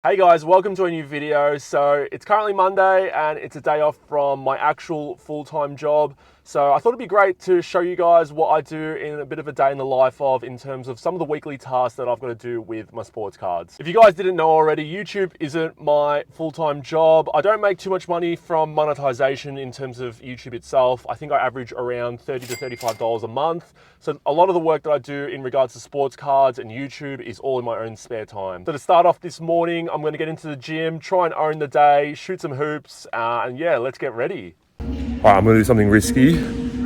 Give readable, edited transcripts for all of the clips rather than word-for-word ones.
Hey guys, welcome to a new video. So it's currently Monday and it's a day off from my actual full-time job. So I thought it'd be great to show you guys what I do in a bit of a day in the life of in terms of some of the weekly tasks that I've got to do with my sports cards. If you guys didn't know already, YouTube isn't my full-time job. I don't make too much money from monetization in terms of YouTube itself. I think I average around $30 to $35 a month. So a lot of the work that I do in regards to sports cards and YouTube is all in my own spare time. So to start off this morning, I'm going to get into the gym, try and own the day, shoot some hoops, and yeah, let's get ready. All right, I'm going to do something risky.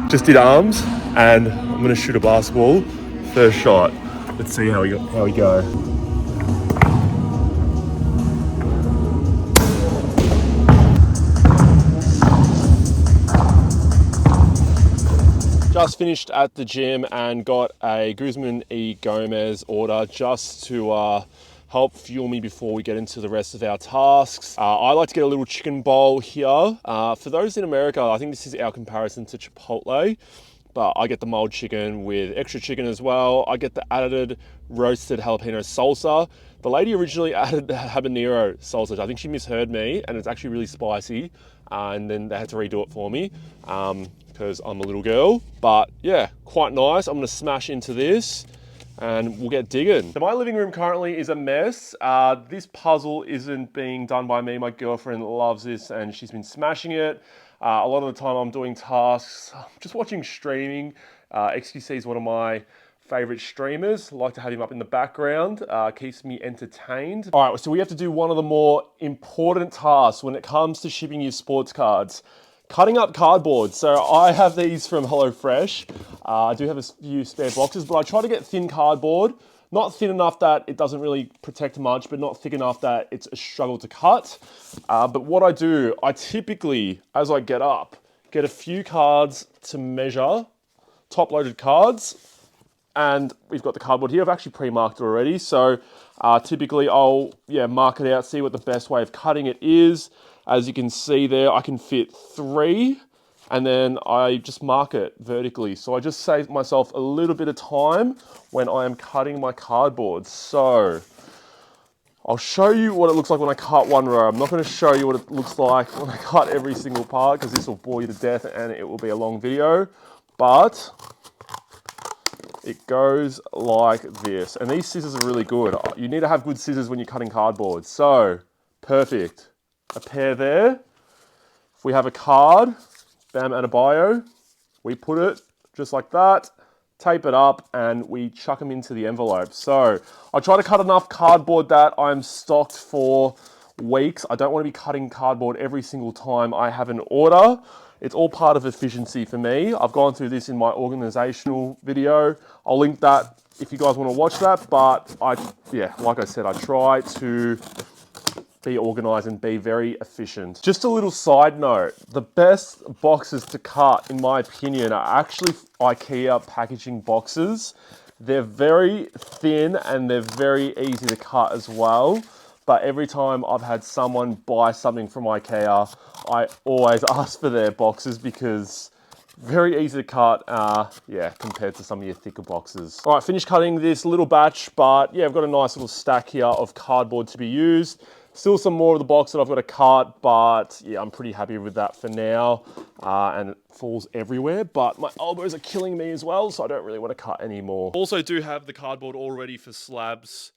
Just did arms, and I'm going to shoot a basketball. First shot. Let's see how we go. Just finished at the gym and got a Guzman E. Gomez order just to help fuel me before we get into the rest of our tasks. I like to get a little chicken bowl here. For those in America, I think this is our comparison to Chipotle, but I get the mulled chicken with extra chicken as well. I get the added roasted jalapeno salsa. The lady originally added the habanero salsa. I think she misheard me and it's actually really spicy. And then they had to redo it for me because I'm a little girl. But yeah, quite nice. I'm gonna smash into this and we'll get digging. So my living room currently is a mess. This puzzle isn't being done by me. My girlfriend loves this and she's been smashing it. A lot of the time I'm doing tasks, just watching streaming. XQC is one of my favorite streamers. I like to have him up in the background. Keeps me entertained. All right, so we have to do one of the more important tasks when it comes to shipping your sports cards. Cutting up cardboard. So I have these from HelloFresh. I do have a few spare boxes, but I try to get thin cardboard. Not thin enough that it doesn't really protect much, but not thick enough that it's a struggle to cut. But what I do, I typically, as I get up, get a few cards to measure, top-loaded cards, and we've got the cardboard here. I've actually pre-marked it already. So typically I'll mark it out, see what the best way of cutting it is. As you can see there, I can fit 3 and then I just mark it vertically. So I just save myself a little bit of time when I am cutting my cardboard. So I'll show you what it looks like when I cut one row. I'm not going to show you what it looks like when I cut every single part because this will bore you to death and it will be a long video. But it goes like this. And these scissors are really good. You need to have good scissors when you're cutting cardboard. So, perfect. A pair there. If we have a card, bam, and a bio, we put it just like that, tape it up, and we chuck them into the envelope. So, I try to cut enough cardboard that I'm stocked for weeks. I don't want to be cutting cardboard every single time I have an order. It's all part of efficiency for me. I've gone through this in my organizational video. I'll link that if you guys want to watch that. But like I said, I try to be organized and be very efficient. Just a little side note, the best boxes to cut, in my opinion, are actually IKEA packaging boxes. They're very thin and they're very easy to cut as well. But every time I've had someone buy something from IKEA, I always ask for their boxes because very easy to cut, compared to some of your thicker boxes. All right, finished cutting this little batch, but yeah, I've got a nice little stack here of cardboard to be used. Still some more of the box that I've got to cut, but yeah, I'm pretty happy with that for now. And it falls everywhere, but my elbows are killing me as well, so I don't really want to cut anymore. Also do have the cardboard all ready for slabs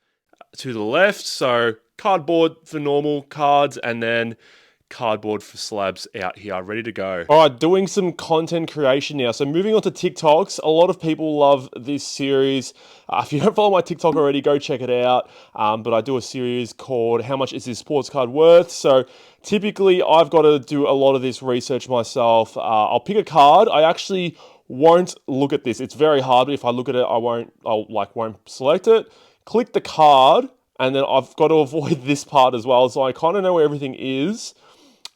to the left. So cardboard for normal cards and then cardboard for slabs out here, ready to go. All right, doing some content creation now. So moving on to TikToks. A lot of people love this series. If you don't follow my TikTok already, go check it out. But I do a series called How Much Is This Sports Card Worth? So typically I've got to do a lot of this research myself. I'll pick a card. I actually won't look at this. It's very hard, but if I look at it, I won't select it. Click the card, and then I've got to avoid this part as well. So I kind of know where everything is.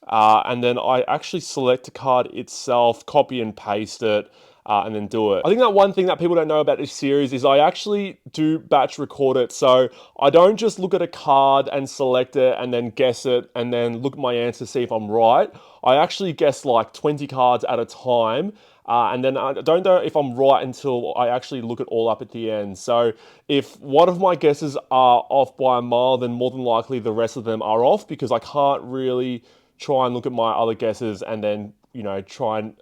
And then I actually select the card itself, copy and paste it, and then do it. I think that one thing that people don't know about this series is I actually do batch record it. So I don't just look at a card and select it and then guess it and then look at my answer to see if I'm right. I actually guess like 20 cards at a time. And then I don't know if I'm right until I actually look it all up at the end. So if one of my guesses are off by a mile, then more than likely the rest of them are off, because I can't really try and look at my other guesses and then, you know, try and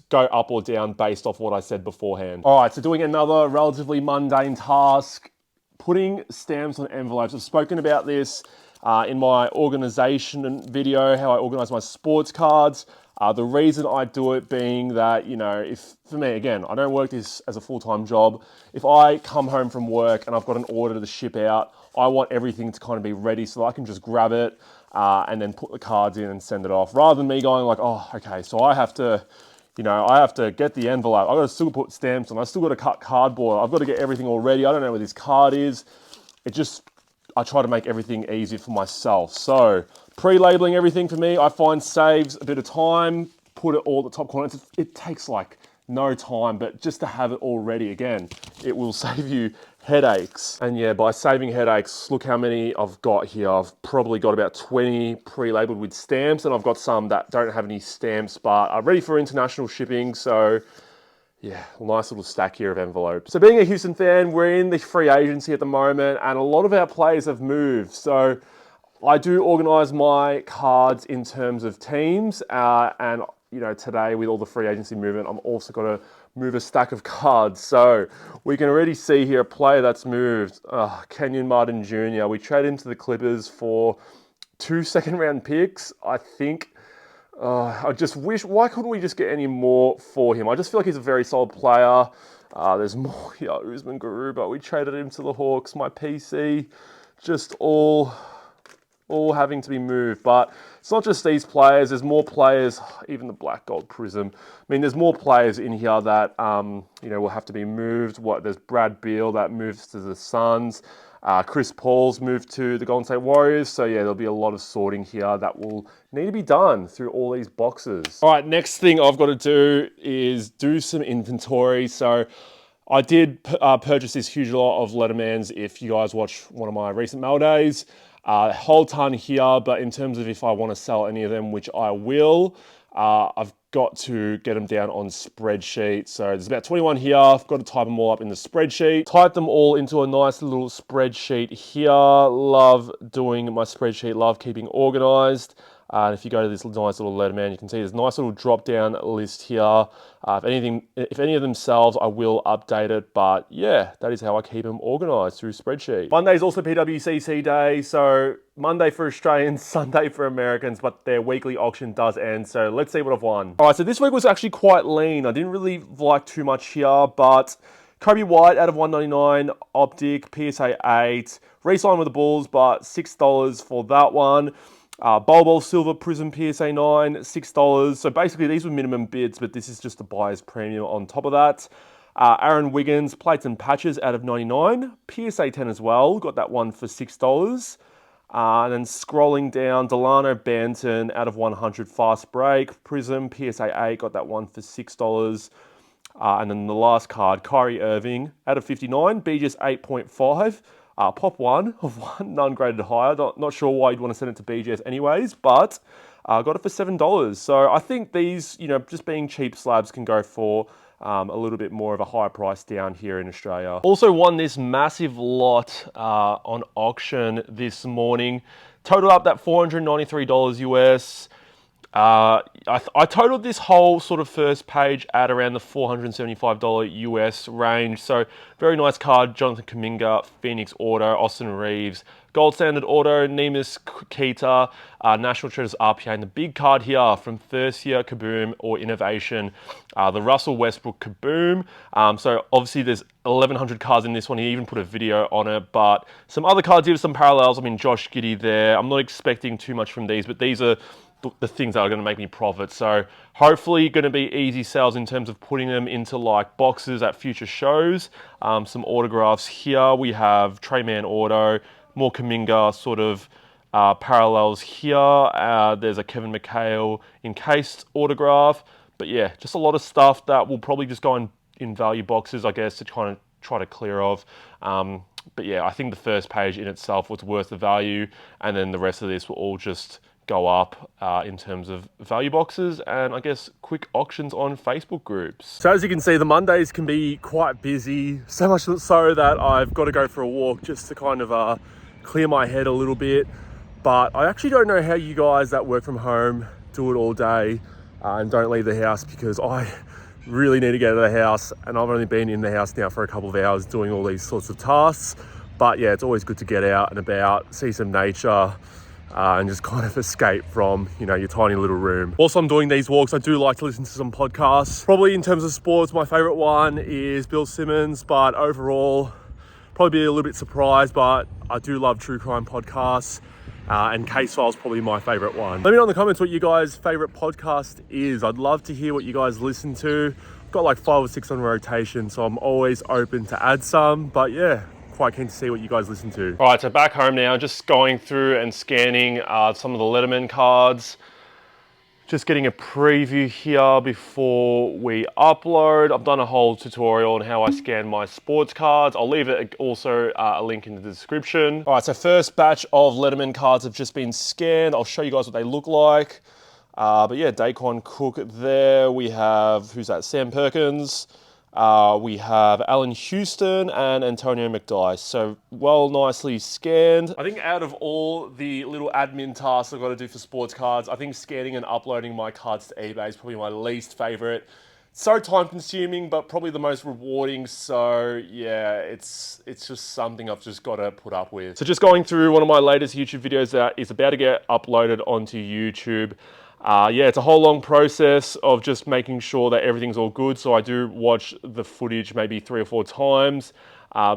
go up or down based off what I said beforehand. All right, so doing another relatively mundane task, putting stamps on envelopes. I've spoken about this in my organization video, how I organize my sports cards. The reason I do it being that, you know, if for me, again, I don't work this as a full-time job. If I come home from work and I've got an order to ship out, I want everything to kind of be ready so that I can just grab it and then put the cards in and send it off, rather than me going like, oh, okay, so I have to, you know, I have to get the envelope. I've got to still put stamps on. I still got to cut cardboard. I've got to get everything all ready. I don't know where this card is. I try to make everything easy for myself. So pre-labeling everything for me, I find saves a bit of time. Put it all at the top corner. It takes like no time, but just to have it all ready, again, it will save you headaches. And yeah, by saving headaches, look how many I've got here. I've probably got about 20 pre-labeled with stamps, and I've got some that don't have any stamps, but are ready for international shipping. So yeah, nice little stack here of envelopes. So being a Houston fan, we're in the free agency at the moment, and a lot of our players have moved. So I do organize my cards in terms of teams, and you know, today with all the free agency movement, I'm also got to move a stack of cards. So we can already see here a player that's moved, Kenyon Martin Jr. We traded into the Clippers for 2 second-round picks, I think. I just wish, why couldn't we just get any more for him? I just feel like he's a very solid player. There's more here, Usman Garuba. We traded him to the Hawks. My PC, just all having to be moved. But it's not just these players. There's more players, even the Black Gold Prism. I mean, there's more players in here that, you know, will have to be moved. There's Brad Beal that moves to the Suns. Chris Paul's moved to the Golden State Warriors. So yeah, there'll be a lot of sorting here that will need to be done through all these boxes. All right, next thing I've got to do is do some inventory. So I did purchase this huge lot of Lettermans. If you guys watch one of my recent mail days, a whole ton here, but in terms of if I want to sell any of them, which I will, I've got to get them down on Spreadsheet. So there's about 21 here. I've got to type them all up in the spreadsheet. Type them all into a nice little spreadsheet here. Love doing my spreadsheet, love keeping organized. And if you go to this nice little Letterman, you can see there's a nice little drop-down list here. If any of them sells, I will update it. But yeah, that is how I keep them organized through Spreadsheet. Monday is also PWCC day. So Monday for Australians, Sunday for Americans, but their weekly auction does end. So let's see what I've won. All right, so this week was actually quite lean. I didn't really like too much here, but Kobe White out of 199, Optic, PSA 8, re-signed with the Bulls, but $6 for that one. Bol Silver Prism PSA 9, $6. So basically these were minimum bids, but this is just a buyer's premium on top of that. Aaron Wiggins, Plates and Patches out of 99, PSA 10 as well, got that one for $6. And then scrolling down, Delano Banton out of 100, Fast Break, Prism, PSA 8, got that one for $6. And then the last card, Kyrie Irving out of 59, BGS 8.5. Pop 1 of 1, none graded higher. Not sure why you'd want to send it to BGS anyways, but got it for $7. So I think these, you know, just being cheap slabs can go for a little bit more of a higher price down here in Australia. Also won this massive lot on auction this morning. Totaled up that $493 US. I totaled this whole sort of first page at around the $475 US range. So very nice card, Jonathan Kuminga, Phoenix Auto, Austin Reeves, Gold Standard Auto, Nemus Keita, National Treasures RPA, and the big card here from First Year Kaboom or Innovation, the Russell Westbrook Kaboom. So obviously there's 1,100 cards in this one. He even put a video on it, but some other cards here with some parallels. I mean, Josh Giddey there. I'm not expecting too much from these, but these are the things that are going to make me profit. So hopefully going to be easy sales in terms of putting them into like boxes at future shows. Some autographs here. We have Treyman Auto, more Kuminga sort of parallels here. There's a Kevin McHale encased autograph. But yeah, just a lot of stuff that will probably just go in value boxes, I guess, to kind of try to clear off. But yeah, I think the first page in itself was worth the value, and then the rest of this will all just go up in terms of value boxes and I guess quick auctions on Facebook groups. So as you can see, the Mondays can be quite busy, so much so that I've got to go for a walk just to kind of clear my head a little bit. But I actually don't know how you guys that work from home do it all day and don't leave the house, because I really need to get out of the house, and I've only been in the house now for a couple of hours doing all these sorts of tasks. But yeah, it's always good to get out and about, see some nature, and just kind of escape from, you know, your tiny little room. Also, I'm doing these walks, I do like to listen to some podcasts. Probably in terms of sports, my favorite one is Bill Simmons, but overall, probably be a little bit surprised, but I do love true crime podcasts. And Case File's probably my favorite one. Let me know in the comments what you guys' favorite podcast is. I'd love to hear what you guys listen to. I've got like 5 or 6 on rotation, so I'm always open to add some, but yeah, quite keen to see what you guys listen to. All right, so back home now, just going through and scanning some of the Letterman cards. Just getting a preview here before we upload. I've done a whole tutorial on how I scan my sports cards. I'll leave it also a link in the description. All right, so first batch of Letterman cards have just been scanned. I'll show you guys what they look like. But yeah, Daquan Cook there. We have, who's that? Sam Perkins. We have Alan Houston and Antonio McDyess. So well, nicely scanned. I think out of all the little admin tasks I've got to do for sports cards, I think scanning and uploading my cards to eBay is probably my least favorite. So time consuming, but probably the most rewarding. So yeah, it's just something I've just got to put up with. So just going through one of my latest YouTube videos that is about to get uploaded onto YouTube. Yeah, it's a whole long process of just making sure that everything's all good. So I do watch the footage maybe 3 or 4 times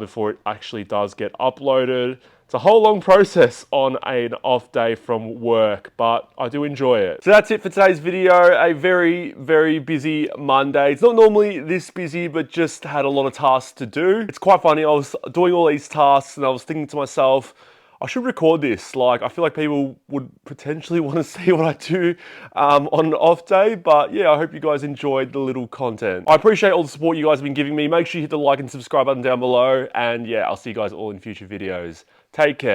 before it actually does get uploaded. It's a whole long process on an off day from work, but I do enjoy it. So that's it for today's video. A very, very busy Monday. It's not normally this busy, but just had a lot of tasks to do. It's quite funny. I was doing all these tasks and I was thinking to myself, I should record this. Like, I feel like people would potentially want to see what I do on an off day. But yeah, I hope you guys enjoyed the little content. I appreciate all the support you guys have been giving me. Make sure you hit the like and subscribe button down below. And yeah, I'll see you guys all in future videos. Take care.